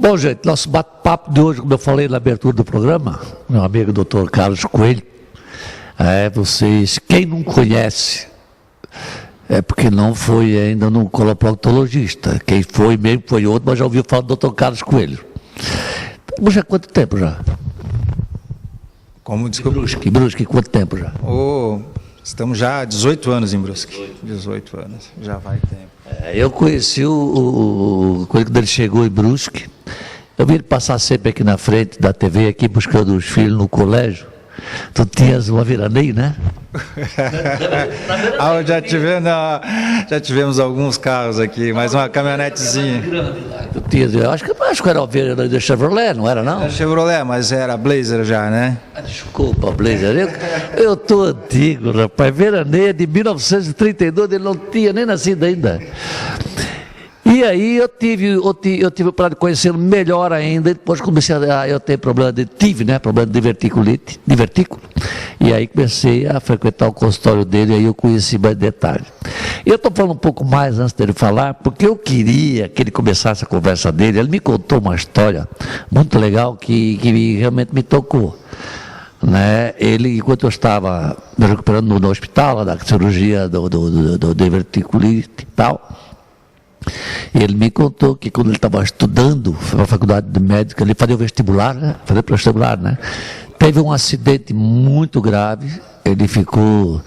Bom, gente, nosso bate-papo de hoje, como eu falei na abertura do programa, meu amigo Dr. Carlos Coelho, quem não conhece, é porque não foi ainda no coloproctologista. Quem foi mesmo foi outro, mas já ouviu falar do Dr. Carlos Coelho. Mas já há quanto tempo já? Como, desculpa? Em Brusque, quanto tempo já? Estamos já há 18 anos em Brusque. 18 anos, já vai tempo. Eu conheci o Coelho quando ele chegou em Brusque. Eu vi ele passar sempre aqui na frente da TV, aqui buscando os filhos no colégio. Tu tinhas uma veraneio, né? Já tivemos alguns carros aqui, mais uma caminhonetezinha. Tu tinhas, acho que era a veraneio da Chevrolet, não era não? Era Chevrolet, mas era Blazer já, né? Desculpa, Blazer. Eu tô antigo, rapaz. Veraneio de 1932, ele não tinha nem nascido ainda. E aí eu tive o prazer de conhecê-lo melhor ainda, depois comecei eu ter problema de diverticulite, divertículo, e aí comecei a frequentar o consultório dele, e aí eu conheci mais detalhes. Eu estou falando um pouco mais antes dele falar, porque eu queria que ele começasse a conversa dele. Ele me contou uma história muito legal que realmente me tocou. Né? Ele, enquanto eu estava me recuperando no hospital, da cirurgia do diverticulite e tal, ele me contou que quando ele estava estudando na faculdade de médica, ele fazia o vestibular, né? Teve um acidente muito grave, ele ficou...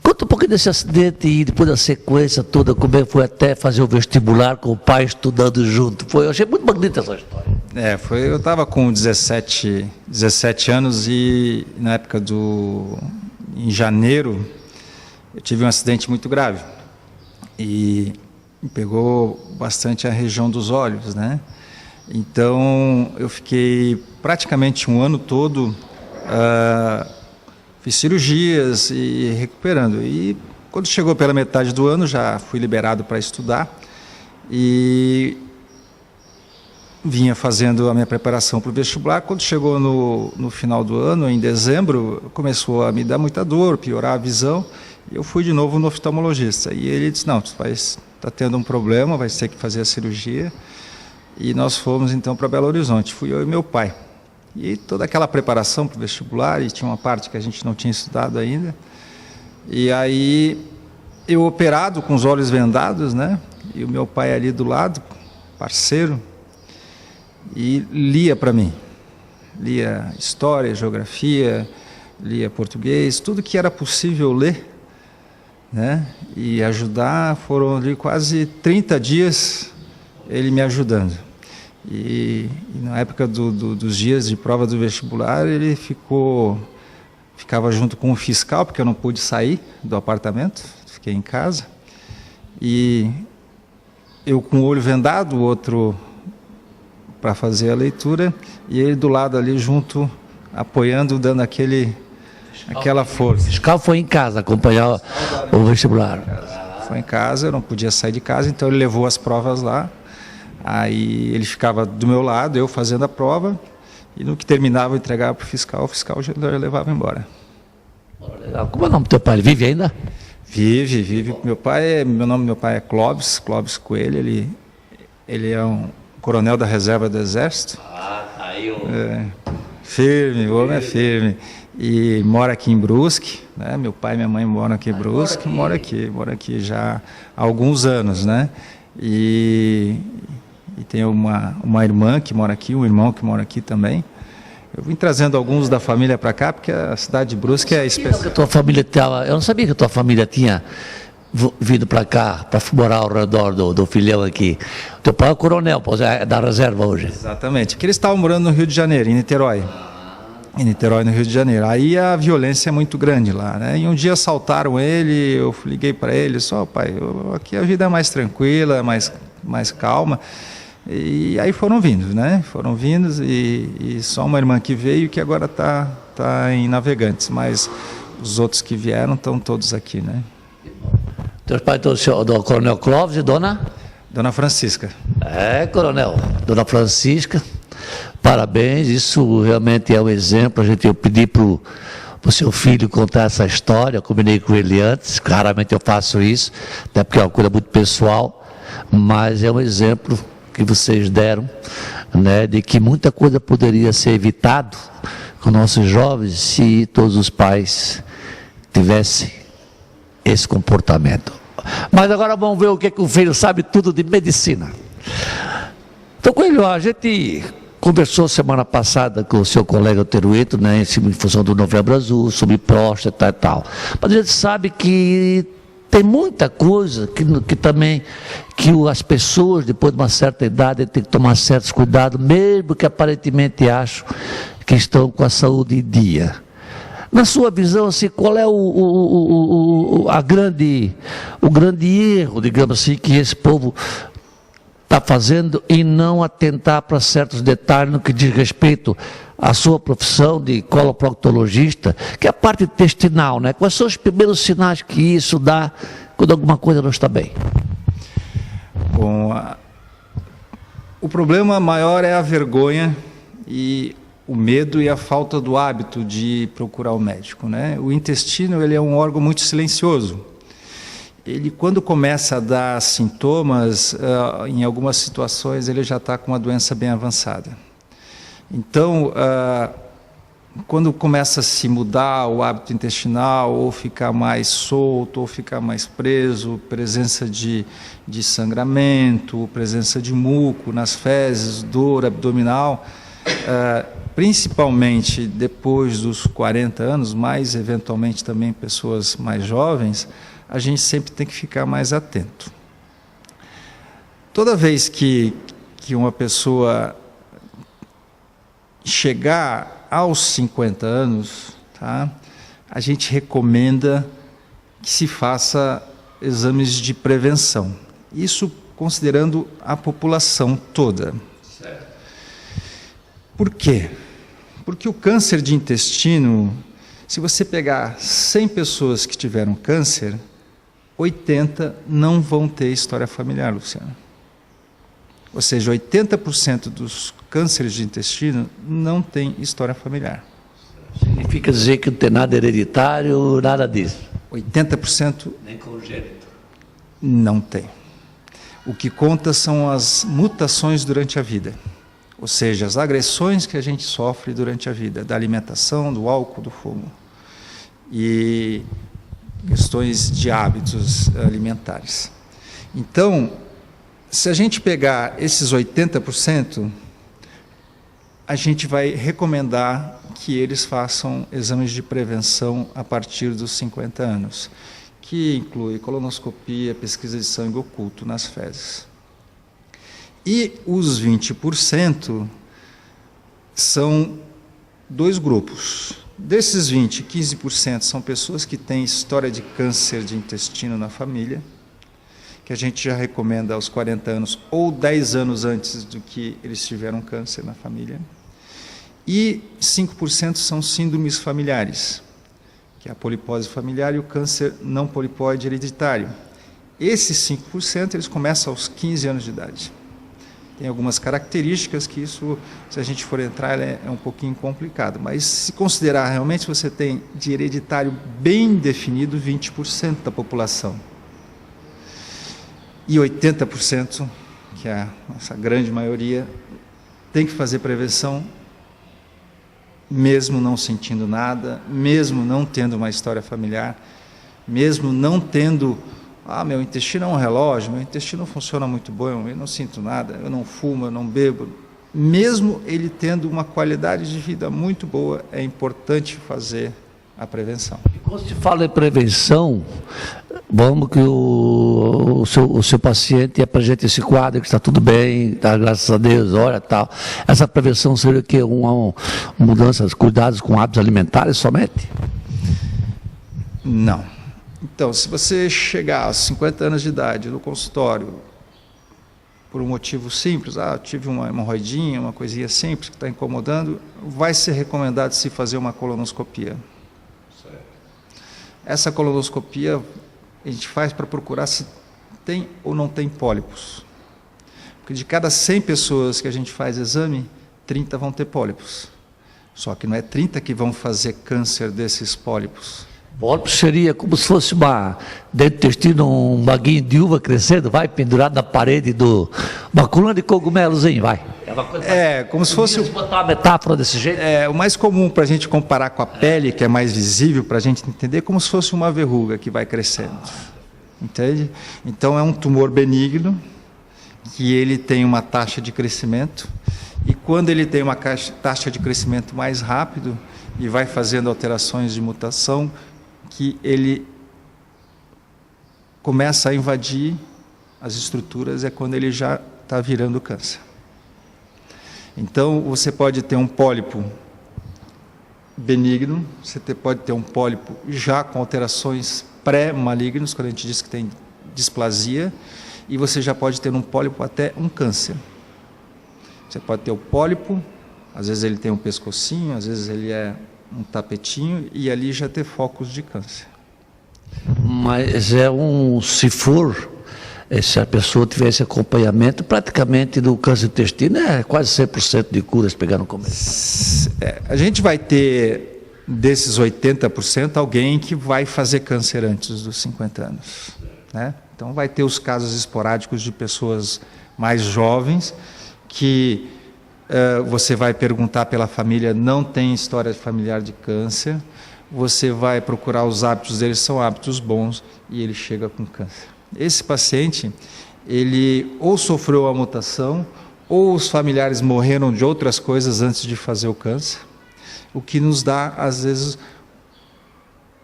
Conta um pouquinho desse acidente e depois da sequência toda, como é que foi até fazer o vestibular com o pai estudando junto. Eu achei muito bonita essa história. Eu estava com 17 anos e na época em janeiro, eu tive um acidente muito grave. E pegou bastante a região dos olhos, né? Então, eu fiquei praticamente um ano todo, fiz cirurgias e recuperando. E quando chegou pela metade do ano, já fui liberado para estudar e vinha fazendo a minha preparação para o vestibular. Quando chegou no final do ano, em dezembro, começou a me dar muita dor, piorar a visão. Eu fui de novo no oftalmologista e ele disse, não, tu está tendo um problema, vai ter que fazer a cirurgia. E nós fomos então para Belo Horizonte, fui eu e meu pai. E toda aquela preparação para o vestibular, e tinha uma parte que a gente não tinha estudado ainda. E aí, eu operado com os olhos vendados, né? E o meu pai ali do lado, parceiro, e lia para mim. Lia história, geografia, lia português, tudo que era possível ler, né? E ajudar. Foram ali quase 30 dias ele me ajudando. E na época dos dias de prova do vestibular, ele ficava junto com o fiscal, porque eu não pude sair do apartamento, fiquei em casa. E eu com o olho vendado, o outro para fazer a leitura, e ele do lado ali junto, apoiando, dando aquela força. O fiscal foi em casa acompanhar o vestibular. Foi em casa, eu não podia sair de casa, então ele levou as provas lá. Aí ele ficava do meu lado, eu fazendo a prova, e no que terminava eu entregava para o fiscal já levava embora. Legal. Como é o nome do teu pai? Ele vive ainda? Vive. Meu nome do meu pai é Clóvis Coelho, ele é um coronel da reserva do Exército. Firme, o homem é firme. E mora aqui em Brusque, né? Meu pai e minha mãe moram aqui em Brusque, mora aqui já há alguns anos, né? E tem uma irmã que mora aqui, um irmão que mora aqui também. Eu vim trazendo alguns da família para cá, porque a cidade de Brusque é especial. Eu não sabia que a tua família tinha vindo para cá, para morar ao redor do filhão aqui. Teu pai é o coronel da reserva hoje. Exatamente, porque eles estavam morando no Rio de Janeiro, em Niterói. No Rio de Janeiro. Aí a violência é muito grande lá, né? E um dia assaltaram ele, eu liguei para ele, pai, aqui a vida é mais tranquila, mais calma. E aí foram vindo, né? E só uma irmã que veio, que agora tá em Navegantes, mas os outros que vieram estão todos aqui, né? Teus pais do Coronel Clóvis e Dona Francisca. Coronel, Dona Francisca, parabéns, isso realmente é um exemplo. Eu pedi para o seu filho contar essa história, eu combinei com ele antes, raramente eu faço isso, até porque é uma coisa muito pessoal, mas é um exemplo que vocês deram, né, de que muita coisa poderia ser evitado com nossos jovens se todos os pais tivessem esse comportamento. Mas agora vamos ver o que o filho sabe tudo de medicina. Então, Coelho, a gente conversou semana passada com o seu colega Terueto, né, em função do Novembro Azul, sobre próstata e tal. Mas a gente sabe que tem muita coisa que também, que as pessoas, depois de uma certa idade, têm que tomar certos cuidados, mesmo que aparentemente acham que estão com a saúde em dia. Na sua visão, assim, qual é o grande erro, digamos assim, que esse povo está fazendo em não atentar para certos detalhes no que diz respeito à sua profissão de coloproctologista, que é a parte intestinal, né? Quais são os primeiros sinais que isso dá quando alguma coisa não está bem? Bom, o problema maior é a vergonha e o medo e a falta do hábito de procurar o médico, né? O intestino, ele é um órgão muito silencioso. Ele, quando começa a dar sintomas, em algumas situações, ele já está com uma doença bem avançada. Então, quando começa a se mudar o hábito intestinal, ou ficar mais solto, ou ficar mais preso, presença de sangramento, presença de muco nas fezes, dor abdominal, principalmente depois dos 40 anos, mas eventualmente também pessoas mais jovens, a gente sempre tem que ficar mais atento. Toda vez que uma pessoa chegar aos 50 anos, tá, a gente recomenda que se faça exames de prevenção. Isso considerando a população toda. Certo. Por quê? Porque o câncer de intestino, se você pegar 100 pessoas que tiveram câncer, 80 não vão ter história familiar, Luciano. Ou seja, 80% dos cânceres de intestino não tem história familiar. Significa dizer que não tem nada hereditário, nada disso? 80% nem congênito. Não tem. O que conta são as mutações durante a vida. Ou seja, as agressões que a gente sofre durante a vida, da alimentação, do álcool, do fumo. E questões de hábitos alimentares. Então, se a gente pegar esses 80%, a gente vai recomendar que eles façam exames de prevenção a partir dos 50 anos, que inclui colonoscopia, pesquisa de sangue oculto nas fezes. E os 20% são dois grupos. Desses 20, 15% são pessoas que têm história de câncer de intestino na família, que a gente já recomenda aos 40 anos ou 10 anos antes do que eles tiveram câncer na família. E 5% são síndromes familiares, que é a polipose familiar e o câncer não polipóide hereditário. Esses 5% eles começam aos 15 anos de idade. Tem algumas características que isso, se a gente for entrar, é um pouquinho complicado. Mas se considerar realmente, você tem de hereditário bem definido 20% da população. E 80%, que é essa grande maioria, tem que fazer prevenção, mesmo não sentindo nada, mesmo não tendo uma história familiar, mesmo não tendo... meu intestino é um relógio, meu intestino funciona muito bem, eu não sinto nada, eu não fumo, eu não bebo. Mesmo ele tendo uma qualidade de vida muito boa, é importante fazer a prevenção. E quando se fala em prevenção, vamos que o seu paciente apresenta esse quadro, que está tudo bem, tá, graças a Deus, olha, tal. Essa prevenção seria o quê? Uma mudança, cuidados com hábitos alimentares somente? Não. Então, se você chegar aos 50 anos de idade no consultório, por um motivo simples, tive uma hemorroidinha, uma coisinha simples que está incomodando, vai ser recomendado se fazer uma colonoscopia. Certo. Essa colonoscopia a gente faz para procurar se tem ou não tem pólipos. Porque de cada 100 pessoas que a gente faz exame, 30 vão ter pólipos. Só que não é 30 que vão fazer câncer desses pólipos. Pólipo seria como se fosse dentro do intestino um baguinho de uva crescendo, vai pendurado na parede do Uma coluna de cogumelozinho, vai. Como se fosse... botar uma metáfora desse jeito. O mais comum para a gente comparar com a pele, que é mais visível, para a gente entender, como se fosse uma verruga que vai crescendo. Entende? Então, é um tumor benigno, que ele tem uma taxa de crescimento, e quando ele tem uma taxa de crescimento mais rápido, e vai fazendo alterações de mutação, que ele começa a invadir as estruturas, é quando ele já está virando câncer. Então, você pode ter um pólipo benigno, você pode ter um pólipo já com alterações pré-malignas, quando a gente diz que tem displasia, e você já pode ter um pólipo até um câncer. Você pode ter o pólipo, às vezes ele tem um pescocinho, às vezes ele é um tapetinho, e ali já ter focos de câncer. Mas se for, se a pessoa tivesse acompanhamento, praticamente do câncer do intestino é quase 100% de cura se pegar no começo. A gente vai ter, desses 80%, alguém que vai fazer câncer antes dos 50 anos. Né? Então vai ter os casos esporádicos de pessoas mais jovens que você vai perguntar pela família, não tem história familiar de câncer, você vai procurar os hábitos deles, são hábitos bons, e ele chega com câncer. Esse paciente, ele ou sofreu a mutação, ou os familiares morreram de outras coisas antes de fazer o câncer, o que nos dá, às vezes,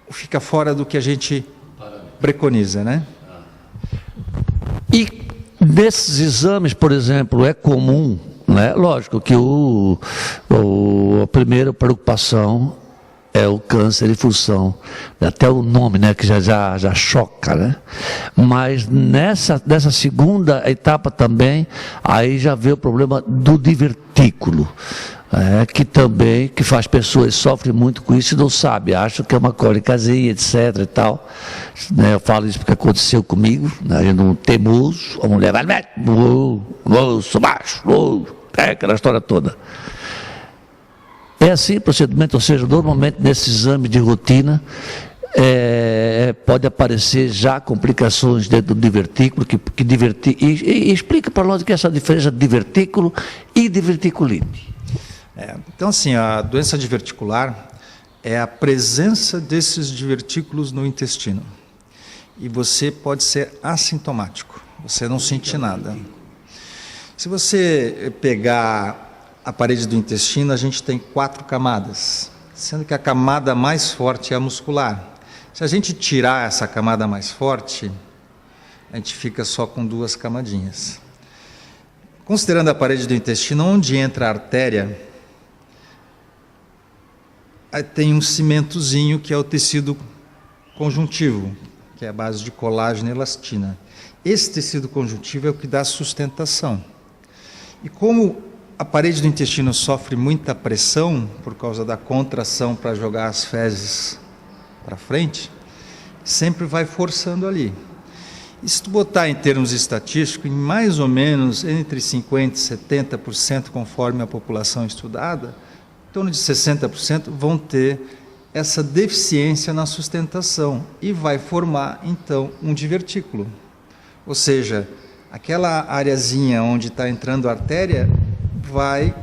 fica fora do que a gente preconiza, né? E nesses exames, por exemplo, é comum, né? Lógico que a primeira preocupação é o câncer de função, até o nome, né, que já choca, né? Mas nessa segunda etapa também, aí já vê o problema do divertículo, que faz pessoas sofrem muito com isso e não sabem, acham que é uma cólicazinha, etc e tal, né? Eu falo isso porque aconteceu comigo, né? Eu não teimoso, a mulher vai, sou baixo, aquela história toda. É assim o procedimento, ou seja, normalmente nesse exame de rotina pode aparecer já complicações dentro do divertículo, e explica para nós o que é essa diferença de divertículo e diverticulite. Então, assim, a doença diverticular é a presença desses divertículos no intestino. E você pode ser assintomático, você não sente nada. Se você pegar a parede do intestino, a gente tem 4 camadas, sendo que a camada mais forte é a muscular. Se a gente tirar essa camada mais forte, a gente fica só com 2 camadinhas. Considerando a parede do intestino, onde entra a artéria, tem um cimentozinho que é o tecido conjuntivo, que é a base de colágeno e elastina. Esse tecido conjuntivo é o que dá sustentação. E como a parede do intestino sofre muita pressão por causa da contração para jogar as fezes para frente, sempre vai forçando ali. E se tu botar em termos estatísticos, em mais ou menos entre 50% e 70%, conforme a população estudada, em torno de 60% vão ter essa deficiência na sustentação e vai formar, então, um divertículo. Ou seja, aquela areazinha onde está entrando a artéria vai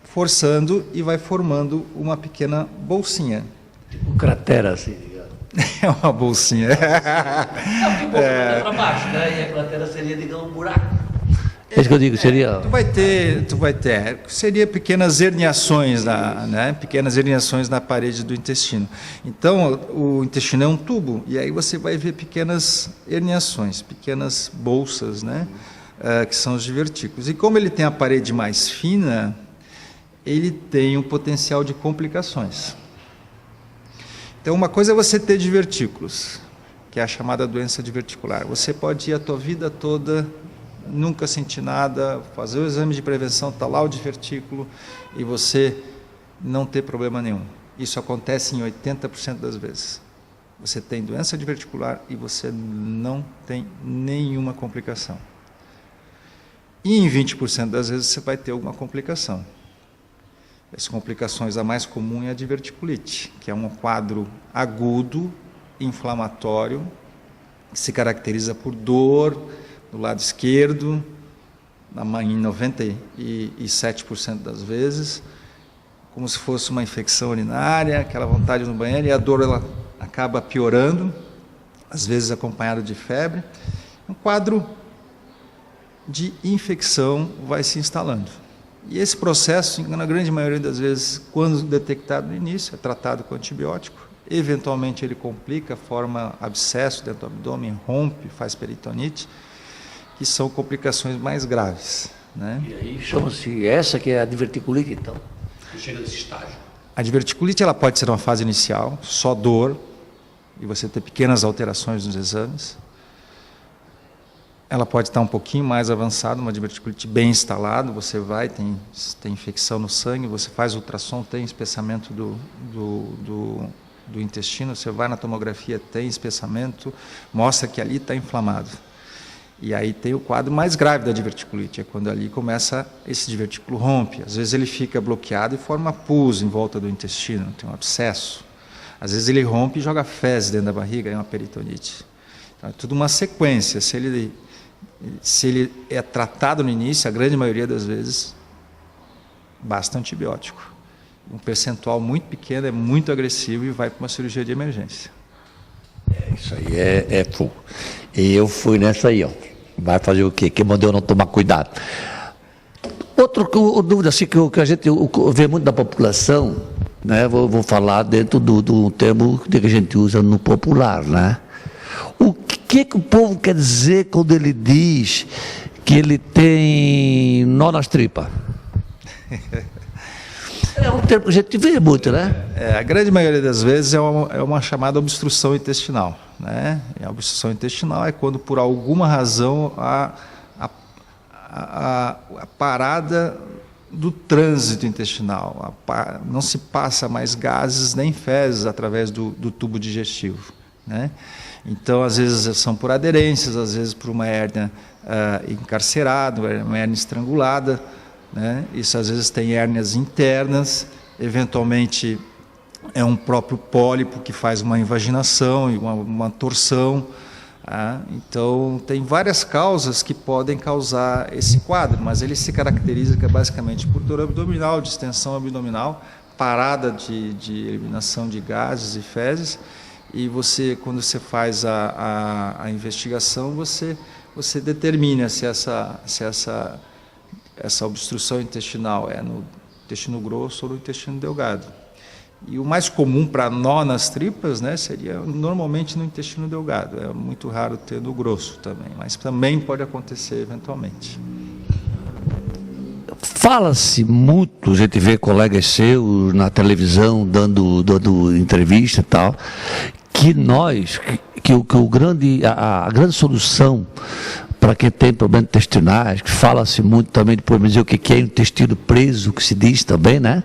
forçando e vai formando uma pequena bolsinha. Tipo um cratera, assim, digamos. É uma bolsinha. Para baixo, né? E a cratera seria, digamos, um buraco. É isso que eu digo, seria... Tu vai ter, seria pequenas herniações, pequenas herniações na parede do intestino. Então, o intestino é um tubo, e aí você vai ver pequenas herniações, pequenas bolsas, né? Que são os divertículos. E como ele tem a parede mais fina, ele tem um potencial de complicações. Então, uma coisa é você ter divertículos, que é a chamada doença diverticular. Você pode ir a tua vida toda, nunca sentir nada, fazer o exame de prevenção, está lá o divertículo, e você não ter problema nenhum. Isso acontece em 80% das vezes. Você tem doença diverticular e você não tem nenhuma complicação. E em 20% das vezes você vai ter alguma complicação. As complicações, a mais comum é a diverticulite, que é um quadro agudo, inflamatório, que se caracteriza por dor no lado esquerdo, em 97% das vezes, como se fosse uma infecção urinária, aquela vontade no banheiro, e a dor ela acaba piorando, às vezes acompanhada de febre. Um quadro de infecção vai se instalando. E esse processo, na grande maioria das vezes, quando detectado no início, é tratado com antibiótico. Eventualmente ele complica, forma abscesso dentro do abdômen, rompe, faz peritonite, que são complicações mais graves, né? E aí chama-se essa que é a diverticulite, então, que chega nesse estágio. A diverticulite ela pode ser uma fase inicial, só dor, e você ter pequenas alterações nos exames. Ela pode estar um pouquinho mais avançada, uma diverticulite bem instalada, você vai, tem infecção no sangue, você faz ultrassom, tem espessamento do intestino, você vai na tomografia, tem espessamento, mostra que ali está inflamado. E aí tem o quadro mais grave da diverticulite, é quando ali começa, esse divertículo rompe, às vezes ele fica bloqueado e forma pus em volta do intestino, tem um abscesso. Às vezes ele rompe e joga fezes dentro da barriga, é uma peritonite. Então é tudo uma sequência, se ele é tratado no início, a grande maioria das vezes, basta antibiótico. Um percentual muito pequeno é muito agressivo e vai para uma cirurgia de emergência. Isso aí é fogo. E eu fui nessa aí, ó. Vai fazer o quê? Quem mandou não tomar cuidado? Outra dúvida assim, que a gente vê muito da população, né? Vou falar dentro do termo que a gente usa no popular, né? O que o povo quer dizer quando ele diz que ele tem nó nas tripas? É um termo que a gente vê muito, né? A grande maioria das vezes é uma chamada obstrução intestinal, né? E a obstrução intestinal é quando, por alguma razão, a parada do trânsito intestinal, não se passa mais gases nem fezes através do tubo digestivo, né? Então, às vezes são por aderências, às vezes por uma hérnia encarcerada, uma hérnia estrangulada, né? Isso às vezes tem hérnias internas, eventualmente é um próprio pólipo que faz uma invaginação e uma torção. Então tem várias causas que podem causar esse quadro, mas ele se caracteriza basicamente por dor abdominal, distensão abdominal, parada de eliminação de gases e fezes, e quando você faz a investigação, você determina se essa obstrução intestinal é no intestino grosso ou no intestino delgado. E o mais comum para nó nas tripas, né, seria normalmente no intestino delgado. É muito raro ter no grosso também, mas também pode acontecer eventualmente. Fala-se muito, a gente vê colegas seus na televisão dando entrevista e tal, que a grande solução para quem tem problemas intestinais, que fala-se muito também de problemas, o que é o intestino preso, que se diz também, né?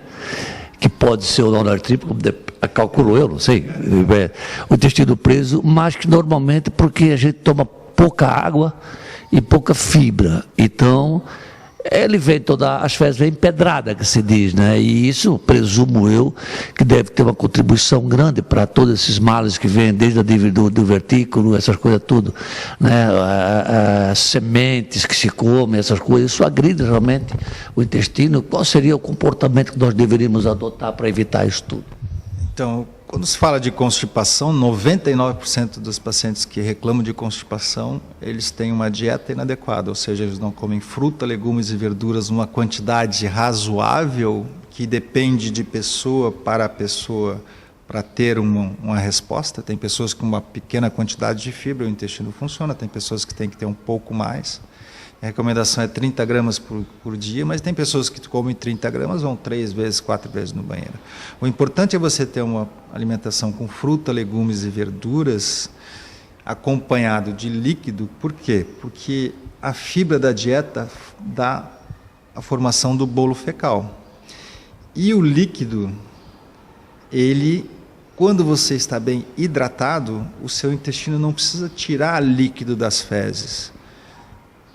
Que pode ser o nó na tripa, calculo eu, não sei, o intestino preso, mas que normalmente porque a gente toma pouca água e pouca fibra, então ele vem as fezes vêm empedrada, que se diz, né? E isso, presumo eu, que deve ter uma contribuição grande para todos esses males que vêm desde do vertículo, essas coisas tudo, né? As sementes que se comem, essas coisas, isso agride realmente o intestino. Qual seria o comportamento que nós deveríamos adotar para evitar isso tudo? Então, quando se fala de constipação, 99% dos pacientes que reclamam de constipação, eles têm uma dieta inadequada, ou seja, eles não comem fruta, legumes e verduras numa quantidade razoável, que depende de pessoa para ter uma resposta. Tem pessoas com uma pequena quantidade de fibra, o intestino funciona, tem pessoas que têm que ter um pouco mais. A recomendação é 30 gramas por dia, mas tem pessoas que comem 30 gramas, vão 3 vezes, 4 vezes no banheiro. O importante é você ter uma alimentação com fruta, legumes e verduras, acompanhado de líquido. Por quê? Porque a fibra da dieta dá a formação do bolo fecal. E o líquido, quando você está bem hidratado, o seu intestino não precisa tirar líquido das fezes.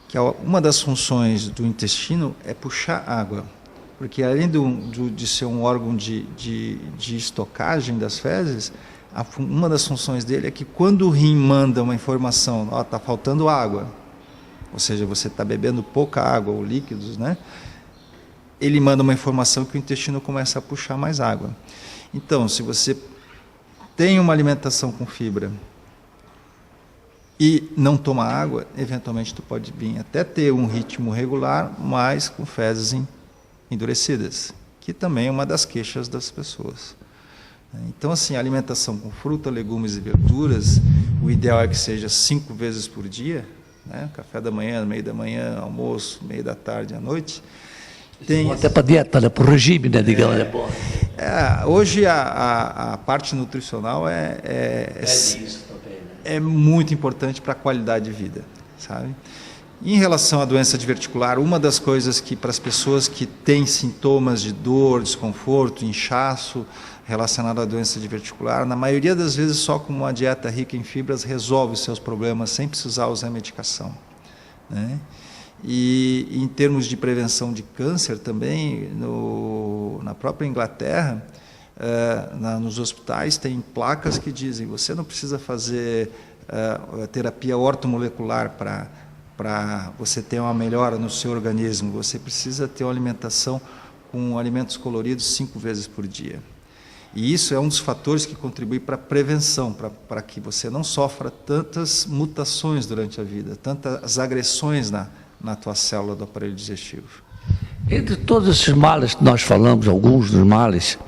Que uma das funções do intestino é puxar água, porque além de ser um órgão de estocagem das fezes, uma das funções dele é que quando o rim manda uma informação, está faltando água, ou seja, você está bebendo pouca água ou líquidos, né? Ele manda uma informação que o intestino começa a puxar mais água. Então, se você tem uma alimentação com fibra e não toma água, eventualmente tu pode vir até ter um ritmo regular, mas com fezes endurecidas, que também é uma das queixas das pessoas. Então, assim, a alimentação com fruta, legumes e verduras, o ideal é que seja 5 vezes por dia, né? Café da manhã, meio da manhã, almoço, meio da tarde, à noite. Tem... Até para dieta, né? Para o regime, né? Digamos. Hoje a parte nutricional é muito importante para a qualidade de vida, sabe? Em relação à doença diverticular, uma das coisas que para as pessoas que têm sintomas de dor, desconforto, inchaço relacionado à doença diverticular, na maioria das vezes só com uma dieta rica em fibras resolve os seus problemas sem precisar usar medicação, né? E em termos de prevenção de câncer também, na própria Inglaterra, nos hospitais tem placas que dizem você não precisa fazer terapia ortomolecular para você ter uma melhora no seu organismo, você precisa ter uma alimentação com alimentos coloridos 5 vezes por dia. E isso é um dos fatores que contribui para a prevenção, para que você não sofra tantas mutações durante a vida, tantas agressões na tua célula do aparelho digestivo. Entre todos esses males que nós falamos, alguns dos males,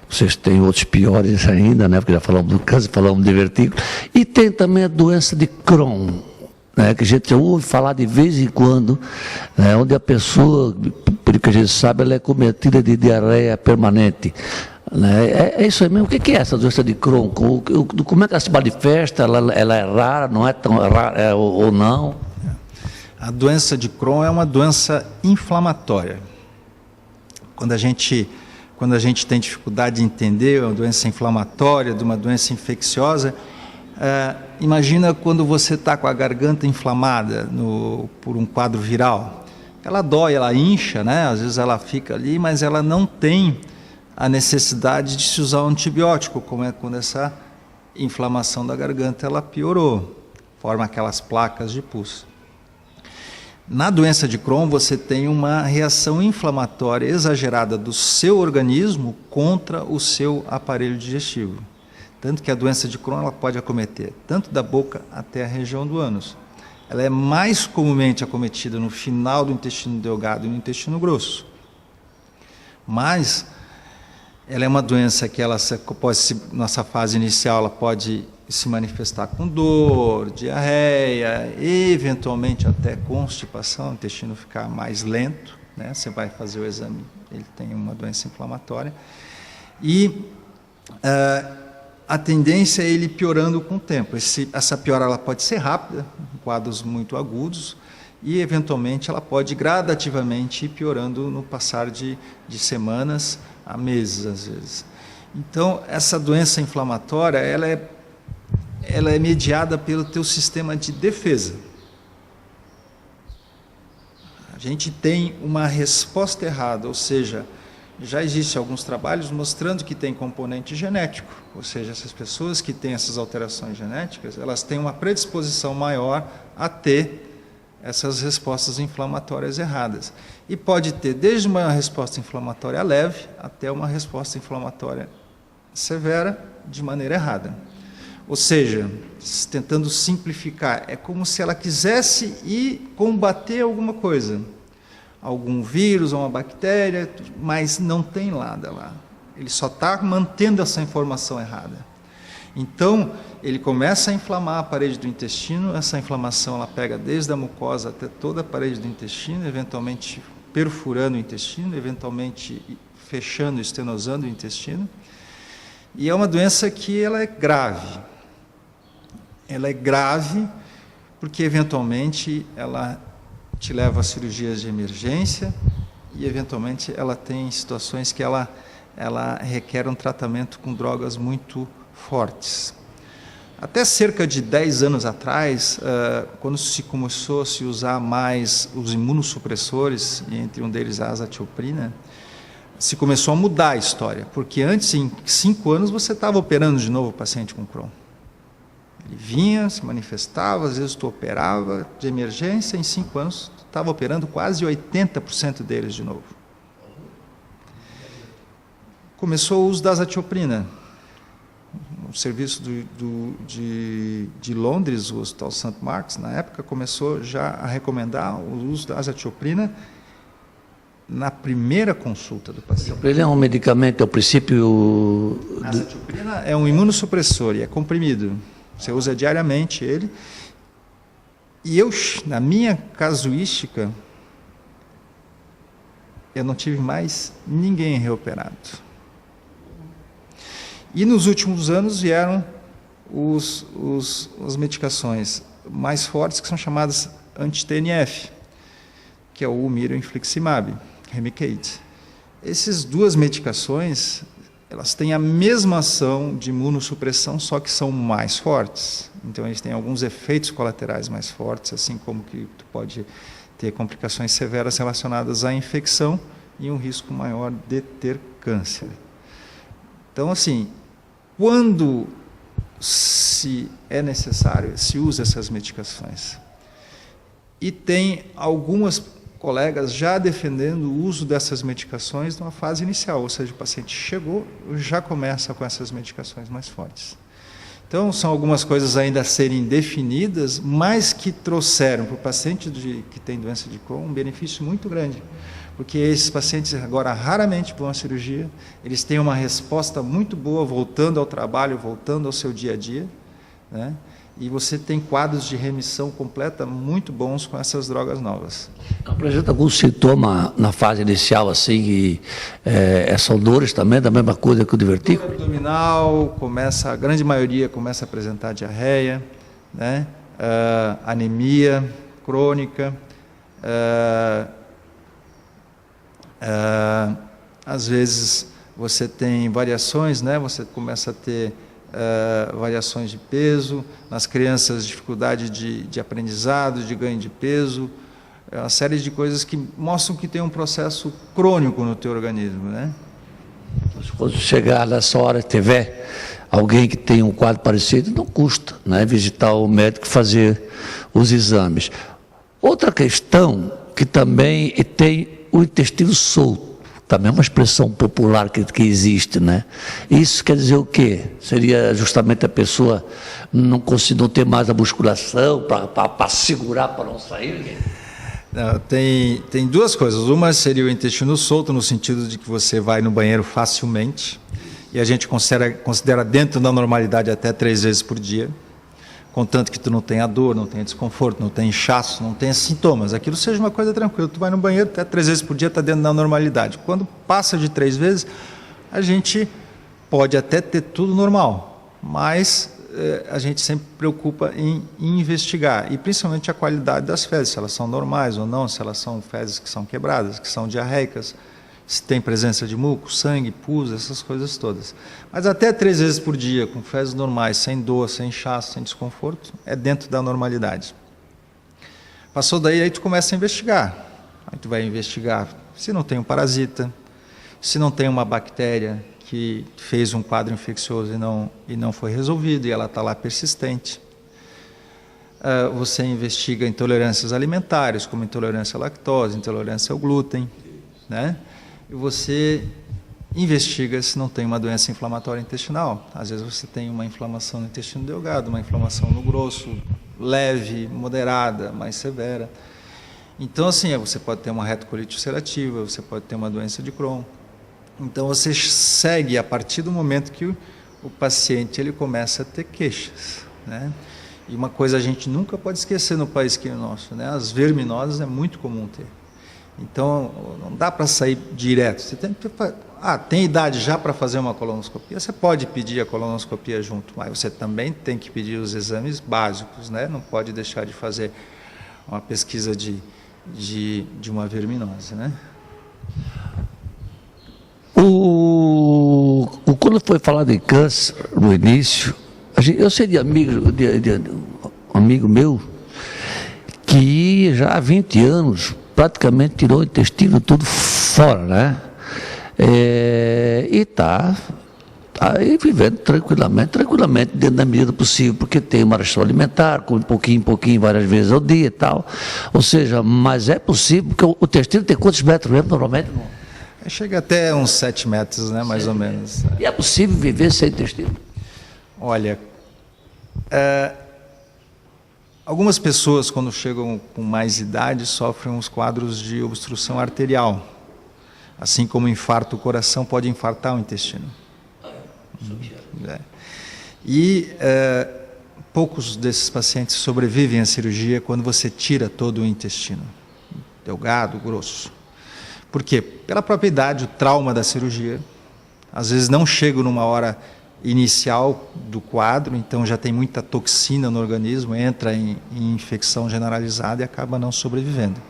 vocês têm outros piores ainda, né? Porque já falamos do câncer, falamos de vertígula, e tem também a doença de Crohn, né? Que a gente ouve falar de vez em quando, né? Onde a pessoa, pelo que a gente sabe, ela é cometida de diarreia permanente. É isso aí mesmo. O que é essa doença de Crohn? Como é que ela se manifesta? Ela é rara, não é tão rara ou não? A doença de Crohn é uma doença inflamatória. Quando a gente tem dificuldade de entender uma doença inflamatória, de uma doença infecciosa, imagina quando você está com a garganta inflamada por um quadro viral. Ela dói, ela incha, né? Às vezes ela fica ali, mas ela não tem a necessidade de se usar um antibiótico, como é quando essa inflamação da garganta ela piorou, forma aquelas placas de pus. Na doença de Crohn, você tem uma reação inflamatória exagerada do seu organismo contra o seu aparelho digestivo. Tanto que a doença de Crohn ela pode acometer tanto da boca até a região do ânus. Ela é mais comumente acometida no final do intestino delgado e no intestino grosso. Mas ela é uma doença que nessa fase inicial ela pode se manifestar com dor, diarreia, eventualmente até constipação, o intestino ficar mais lento, né? Você vai fazer o exame, ele tem uma doença inflamatória. E a tendência é ele piorando com o tempo. Essa piora ela pode ser rápida, em quadros muito agudos, e eventualmente ela pode gradativamente ir piorando no passar de semanas a meses, às vezes. Então, essa doença inflamatória, ela é mediada pelo teu sistema de defesa. A gente tem uma resposta errada, ou seja, já existem alguns trabalhos mostrando que tem componente genético, ou seja, essas pessoas que têm essas alterações genéticas, elas têm uma predisposição maior a ter essas respostas inflamatórias erradas. E pode ter desde uma resposta inflamatória leve até uma resposta inflamatória severa de maneira errada. Ou seja, tentando simplificar, é como se ela quisesse ir combater alguma coisa, algum vírus ou uma bactéria, mas não tem nada lá. Ele só está mantendo essa informação errada. Então, ele começa a inflamar a parede do intestino, essa inflamação ela pega desde a mucosa até toda a parede do intestino, eventualmente perfurando o intestino, eventualmente fechando, estenosando o intestino. E é uma doença que ela é grave. Ela é grave porque, eventualmente, ela te leva a cirurgias de emergência e, eventualmente, ela tem situações que ela requer um tratamento com drogas muito fortes. Até cerca de 10 anos atrás, quando se começou a se usar mais os imunossupressores, entre um deles a azatioprina, se começou a mudar a história, porque antes, em 5 anos, você estava operando de novo o paciente com Crohn. Ele vinha, se manifestava, às vezes tu operava de emergência, em 5 anos tu estava operando quase 80% deles de novo. Começou o uso da azatioprina. O serviço de Londres, o Hospital St. Mark's, na época, começou já a recomendar o uso da azatioprina na primeira consulta do paciente. Ele é um medicamento, é o princípio... A azatioprina é um imunossupressor e é comprimido. Você usa diariamente ele. E eu, na minha casuística, eu não tive mais ninguém reoperado. E nos últimos anos vieram as medicações mais fortes, que são chamadas anti-TNF, que é o Humira e o infliximab, Remicade. Essas duas medicações, elas têm a mesma ação de imunossupressão, só que são mais fortes. Então, eles têm alguns efeitos colaterais mais fortes, assim como que tu pode ter complicações severas relacionadas à infecção e um risco maior de ter câncer. Então, assim, quando se é necessário, se usa essas medicações. E tem algumas colegas já defendendo o uso dessas medicações numa fase inicial, ou seja, o paciente chegou, já começa com essas medicações mais fortes. Então, são algumas coisas ainda a serem definidas, mas que trouxeram para o paciente que tem doença de Crohn um benefício muito grande. Porque esses pacientes agora raramente vão à cirurgia, eles têm uma resposta muito boa voltando ao trabalho, voltando ao seu dia a dia, né? E você tem quadros de remissão completa muito bons com essas drogas novas. Apresenta algum sintoma na fase inicial, assim, são dores também, da mesma coisa que o divertículo? Dor abdominal, a grande maioria começa a apresentar diarreia, né? Anemia crônica, às vezes você tem variações, né? Você começa a ter variações de peso, nas crianças dificuldade de aprendizado, de ganho de peso, uma série de coisas que mostram que tem um processo crônico no teu organismo, né? Quando chegar nessa hora, tiver alguém que tem um quadro parecido, não custa, né? Visitar o médico e fazer os exames. Outra questão que também tem o intestino solto, também é uma expressão popular que existe, né? Isso quer dizer o quê? Seria justamente a pessoa não ter mais a musculação para segurar, para não sair? Não, tem duas coisas. Uma seria o intestino solto, no sentido de que você vai no banheiro facilmente, e a gente considera dentro da normalidade até 3 vezes por dia, contanto que tu não tenha dor, não tenha desconforto, não tenha inchaço, não tenha sintomas. Aquilo seja uma coisa tranquila. Tu vai no banheiro até 3 vezes por dia, está dentro da normalidade. Quando passa de 3 vezes, a gente pode até ter tudo normal, mas a gente sempre preocupa em investigar, e principalmente a qualidade das fezes, se elas são normais ou não, se elas são fezes que são quebradas, que são diarreicas, se tem presença de muco, sangue, pus, essas coisas todas. Mas até 3 vezes por dia, com fezes normais, sem dor, sem inchaço, sem desconforto, é dentro da normalidade. Passou daí, aí tu começa a investigar. Aí tu vai investigar se não tem um parasita, se não tem uma bactéria que fez um quadro infeccioso e não foi resolvido, e ela está lá persistente. Você investiga intolerâncias alimentares, como intolerância à lactose, intolerância ao glúten, né? E você investiga se não tem uma doença inflamatória intestinal. Às vezes você tem uma inflamação no intestino delgado, uma inflamação no grosso, leve, moderada, mais severa. Então, assim, você pode ter uma retocolite ulcerativa, você pode ter uma doença de Crohn. Então, você segue a partir do momento que o paciente ele começa a ter queixas, né? E uma coisa a gente nunca pode esquecer no país que é o nosso, né? As verminoses é muito comum ter. Então, não dá para sair direto. Você tem idade já para fazer uma colonoscopia? Você pode pedir a colonoscopia junto, mas você também tem que pedir os exames básicos, né? Não pode deixar de fazer uma pesquisa de uma verminose, né? Quando foi falado em câncer, no início, eu sei de um amigo meu que já há 20 anos praticamente tirou o intestino tudo fora, né? E está Aí vivendo tranquilamente, dentro da medida possível, porque tem uma restrição alimentar, come pouquinho em pouquinho, várias vezes ao dia e tal. Ou seja, mas é possível, porque o intestino tem quantos metros mesmo, normalmente? Chega até uns 7 metros, né, mais ou menos. E é possível viver sem intestino? Olha, algumas pessoas, quando chegam com mais idade, sofrem uns quadros de obstrução arterial. Assim como infarto, o coração pode infartar o intestino. E poucos desses pacientes sobrevivem à cirurgia quando você tira todo o intestino, delgado, grosso. Por quê? Pela própria idade, o trauma da cirurgia. Às vezes não chega numa hora inicial do quadro, então já tem muita toxina no organismo, entra em infecção generalizada e acaba não sobrevivendo.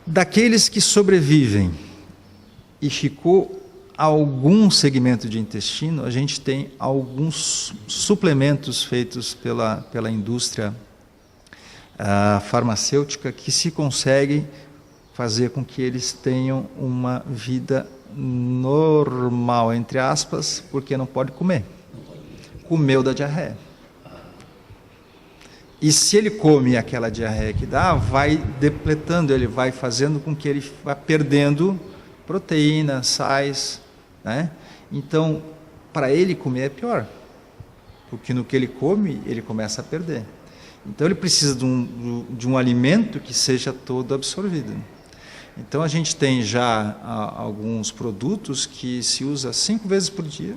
Daqueles que sobrevivem e ficou algum segmento de intestino, a gente tem alguns suplementos feitos pela indústria farmacêutica que se conseguem fazer com que eles tenham uma vida normal, entre aspas, porque não pode comer. Comeu da diarreia. E se ele come aquela diarreia que dá, vai depletando, ele vai fazendo com que ele vá perdendo proteína, sais, né? Então, para ele comer é pior, porque no que ele come, ele começa a perder. Então, ele precisa de um alimento que seja todo absorvido. Então, a gente tem já alguns produtos que se usa 5 vezes por dia,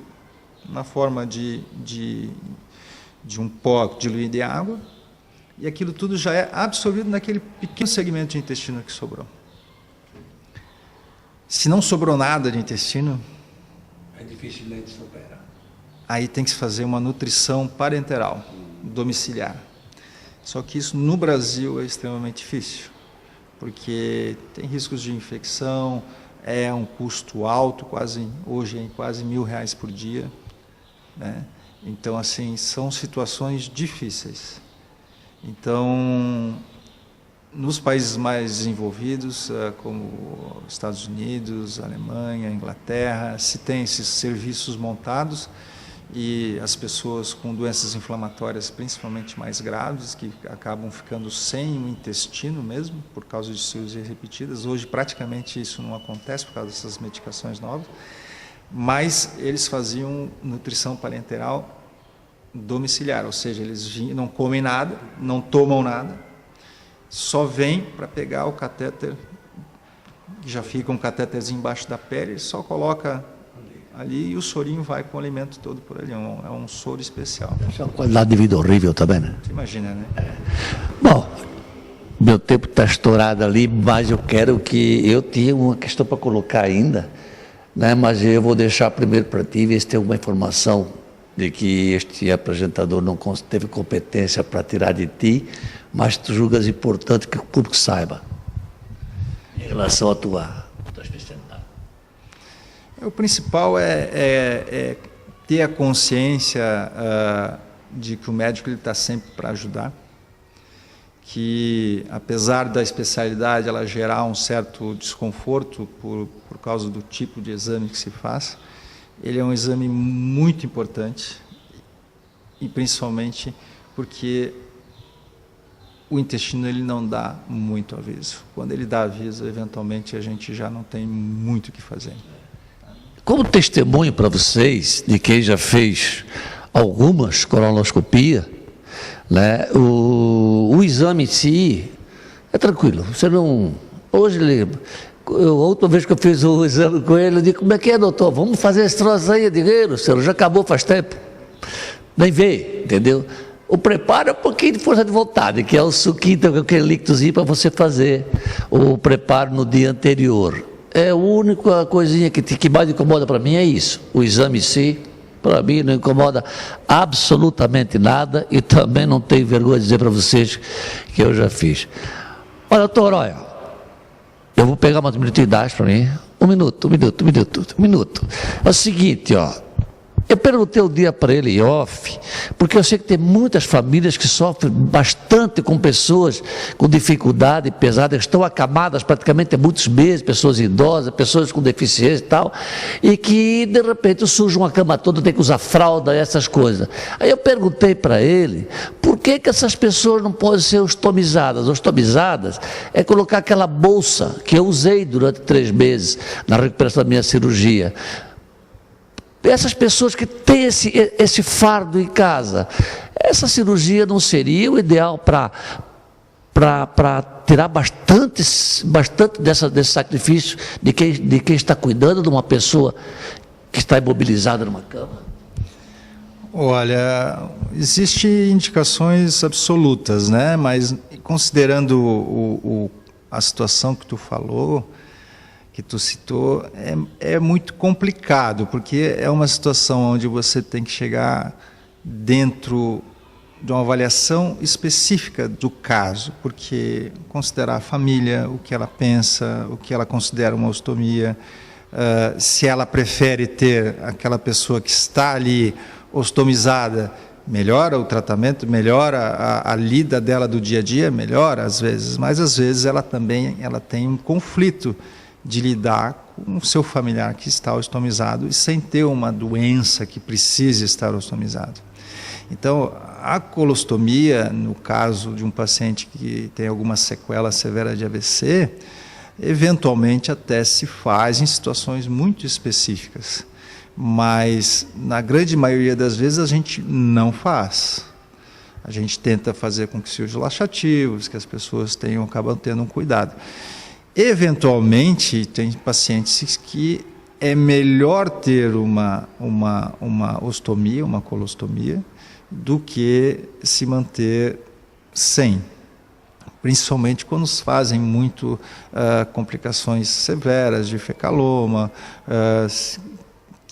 na forma de um pó diluído em água, e aquilo tudo já é absorvido naquele pequeno segmento de intestino que sobrou. Se não sobrou nada de intestino, é dificilmente superar. Aí tem que se fazer uma nutrição parenteral, domiciliar. Só que isso no Brasil é extremamente difícil, porque tem riscos de infecção, é um custo alto, hoje é quase R$1.000 por dia, né? Então, assim, são situações difíceis. Então, nos países mais desenvolvidos, como Estados Unidos, Alemanha, Inglaterra, se tem esses serviços montados e as pessoas com doenças inflamatórias, principalmente mais graves, que acabam ficando sem o intestino mesmo, por causa de cirurgias repetidas. Hoje, praticamente, isso não acontece por causa dessas medicações novas, mas eles faziam nutrição parenteral domiciliar, ou seja, eles não comem nada, não tomam nada, só vêm para pegar o catéter, já fica um catéterzinho embaixo da pele, só coloca ali e o sorinho vai com o alimento todo por ali, é um soro especial. Isso é uma qualidade de vida horrível também, né? Você imagina, né? Bom, meu tempo está estourado ali, mas eu tinha uma questão para colocar ainda, né? Mas eu vou deixar primeiro para ti, ver se tem alguma informação de que este apresentador não teve competência para tirar de ti, mas tu julgas importante que o público saiba em relação à tua especialidade. O principal é ter a consciência de que o médico está sempre para ajudar, que apesar da especialidade ela gerar um certo desconforto por causa do tipo de exame que se faz, ele é um exame muito importante, e principalmente porque o intestino ele não dá muito aviso. Quando ele dá aviso, eventualmente a gente já não tem muito o que fazer. Como testemunho para vocês, de quem já fez algumas colonoscopias, né, o exame em si é tranquilo. Você não... Hoje ele... A outra vez que eu fiz o exame com ele, eu disse, como é que é, doutor? Vamos fazer esse troço aí, dinheiro, senhor, já acabou faz tempo. Nem vê, entendeu? O preparo é um pouquinho de força de vontade, que é o suquinho, aquele líquidozinho para você fazer o preparo no dia anterior. É a única coisinha que mais incomoda para mim é isso. O exame em si, para mim, não incomoda absolutamente nada e também não tenho vergonha de dizer para vocês que eu já fiz. Olha, doutor, olha. Eu vou pegar umas minutinhas para mim. Um minuto. É o seguinte, ó. Eu perguntei um dia para ele, off, porque eu sei que tem muitas famílias que sofrem bastante com pessoas com dificuldade pesada, estão acamadas praticamente há muitos meses, pessoas idosas, pessoas com deficiência e tal, e que de repente surge uma cama toda, tem que usar fralda, essas coisas. Aí eu perguntei para ele, por que essas pessoas não podem ser ostomizadas? Ostomizadas é colocar aquela bolsa que eu usei durante 3 meses na recuperação da minha cirurgia. Essas pessoas que têm esse fardo em casa, essa cirurgia não seria o ideal para tirar bastante desse sacrifício de quem está cuidando de uma pessoa que está imobilizada numa cama? Olha, existem indicações absolutas, né? Mas considerando a situação que tu falou, que tu citou, é muito complicado, porque é uma situação onde você tem que chegar dentro de uma avaliação específica do caso, porque considerar a família, o que ela pensa, o que ela considera uma ostomia, se ela prefere ter aquela pessoa que está ali ostomizada, melhora o tratamento, melhora a lida dela do dia a dia, melhora às vezes, mas às vezes ela tem um conflito de lidar com o seu familiar que está ostomizado e sem ter uma doença que precise estar ostomizado. Então, a colostomia, no caso de um paciente que tem alguma sequela severa de AVC, eventualmente até se faz em situações muito específicas, mas na grande maioria das vezes a gente não faz. A gente tenta fazer com que sejam laxativos, que as pessoas acabam tendo um cuidado. Eventualmente, tem pacientes que é melhor ter uma ostomia, uma colostomia, do que se manter sem. Principalmente quando fazem muito complicações severas de fecaloma,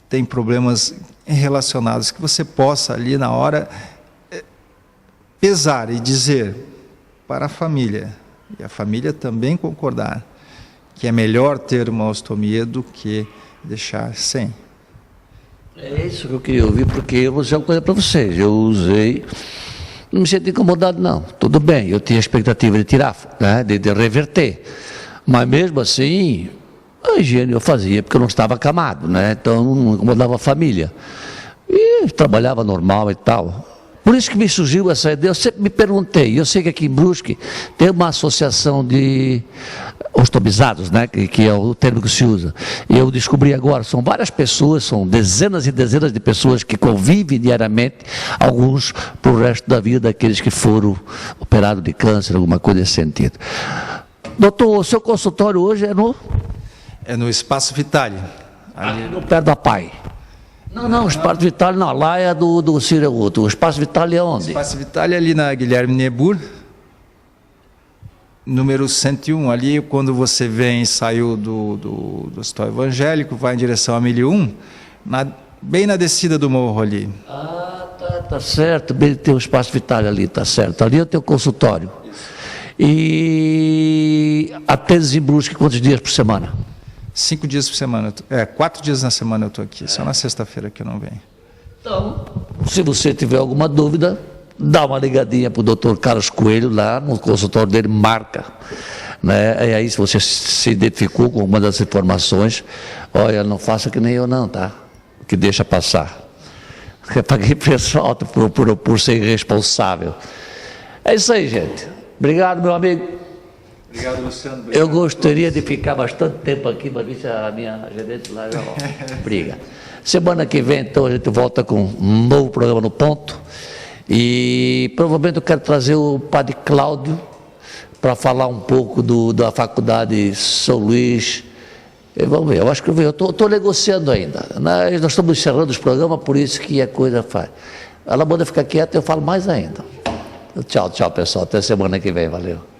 tem problemas relacionados que você possa ali na hora pesar e dizer para a família, e a família também concordar, que é melhor ter uma ostomia do que deixar sem. É isso que eu queria ouvir, porque eu vou dizer uma coisa para vocês, eu usei, não me senti incomodado não, tudo bem, eu tinha a expectativa de tirar, né, de reverter, mas mesmo assim, a higiene eu fazia porque eu não estava acamado, né, então não incomodava a família, e trabalhava normal e tal. Por isso que me surgiu essa ideia, eu sempre me perguntei, eu sei que aqui em Brusque tem uma associação de ostomizados, né, que é o termo que se usa, e eu descobri agora, são várias pessoas, são dezenas e dezenas de pessoas que convivem diariamente, alguns para o resto da vida, daqueles que foram operados de câncer, alguma coisa nesse sentido. Doutor, o seu consultório hoje é no? É no Espaço Vitale. Ali no pé da PAI. Não, o Espaço Vitale não, lá é do Ciro outro. O Espaço Vitale é onde? O Espaço Vitale é ali na Guilherme Niebuhr, número 101. Ali, quando você saiu do Hospital Evangélico, vai em direção a 1001, bem na descida do morro ali. Ah, tá certo, bem, tem o Espaço Vitale ali, tá certo. Ali é o teu consultório. Isso. E atendes em Brusque quantos dias por semana? 5 dias por semana, 4 dias na semana eu estou aqui, só na sexta-feira que eu não venho. Então, se você tiver alguma dúvida, dá uma ligadinha para o Dr. Carlos Coelho lá no consultório dele, marca. Né? E aí, se você se identificou com alguma das informações, olha, não faça que nem eu não, tá? Que deixa passar. Eu paguei preço alto por ser irresponsável. É isso aí, gente. Obrigado, meu amigo. Obrigado, Luciano. Obrigado. Eu gostaria de ficar bastante tempo aqui, mas a minha gerente lá já briga. Semana que vem, então, a gente volta com um novo programa no Ponto. E provavelmente eu quero trazer o padre Cláudio para falar um pouco da Faculdade São Luís. Vamos ver, eu acho que eu estou negociando ainda. Nós estamos encerrando os programas, por isso que a coisa faz. Ela manda ficar quieta, eu falo mais ainda. Tchau, pessoal. Até semana que vem. Valeu.